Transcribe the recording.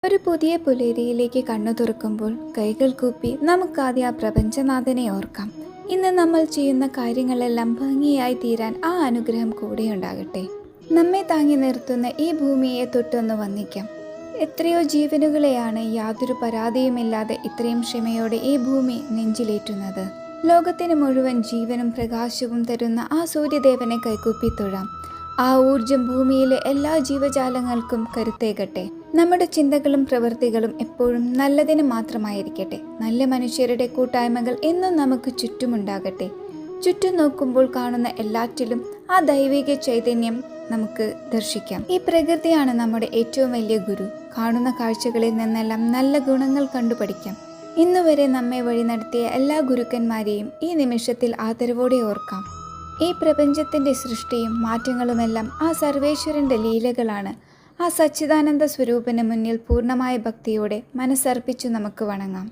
ഒരു പുതിയ പുലരിയിലേക്ക് കണ്ണു തുറക്കുമ്പോൾ കൈകൾ കൂപ്പി നമുക്കാദ്യം ആ പ്രപഞ്ചനാഥനെ ഓർക്കാം. ഇന്ന് നമ്മൾ ചെയ്യുന്ന കാര്യങ്ങളെല്ലാം ഭംഗിയായി തീരാൻ ആ അനുഗ്രഹം കൂടെയുണ്ടാകട്ടെ. നമ്മെ താങ്ങി നിർത്തുന്ന ഈ ഭൂമിയെ തൊട്ടൊന്ന് വന്ദിക്കാം. എത്രയോ ജീവനുകളെയാണ് യാതൊരു പരാതിയുമില്ലാതെ ഇത്രയും ക്ഷമയോടെ ഈ ഭൂമി നെഞ്ചിലേറ്റുന്നത്. ലോകത്തിന് മുഴുവൻ ജീവനും പ്രകാശവും തരുന്ന ആ സൂര്യദേവനെ കൈകൂപ്പി തൊഴാം. ആ ഊർജം ഭൂമിയിലെ എല്ലാ ജീവജാലങ്ങൾക്കും കരുത്തേകട്ടെ. നമ്മുടെ ചിന്തകളും പ്രവൃത്തികളും എപ്പോഴും നല്ലതിന് മാത്രമായിരിക്കട്ടെ. നല്ല മനുഷ്യരുടെ കൂട്ടായ്മകൾ എന്നും നമുക്ക് ചുറ്റുമുണ്ടാകട്ടെ. ചുറ്റും നോക്കുമ്പോൾ കാണുന്ന എല്ലാറ്റിലും ആ ദൈവിക ചൈതന്യം നമുക്ക് ദർശിക്കാം. ഈ പ്രകൃതിയാണ് നമ്മുടെ ഏറ്റവും വലിയ ഗുരു. കാണുന്ന കാഴ്ചകളിൽ നിന്നെല്ലാം നല്ല ഗുണങ്ങൾ കണ്ടുപഠിക്കാം. ഇന്നുവരെ നമ്മെ വഴി നടത്തിയ എല്ലാ ഗുരുക്കന്മാരെയും ഈ നിമിഷത്തിൽ ആദരവോടെ ഓർക്കാം. ഈ പ്രപഞ്ചത്തിൻ്റെ സൃഷ്ടിയും മാറ്റങ്ങളുമെല്ലാം ആ സർവേശ്വരൻ്റെ ലീലകളാണ്. ആ സച്ചിദാനന്ദ സ്വരൂപന് മുന്നിൽ പൂർണ്ണമായ ഭക്തിയോടെ മനസ്സർപ്പിച്ചു നമുക്ക് വണങ്ങാം.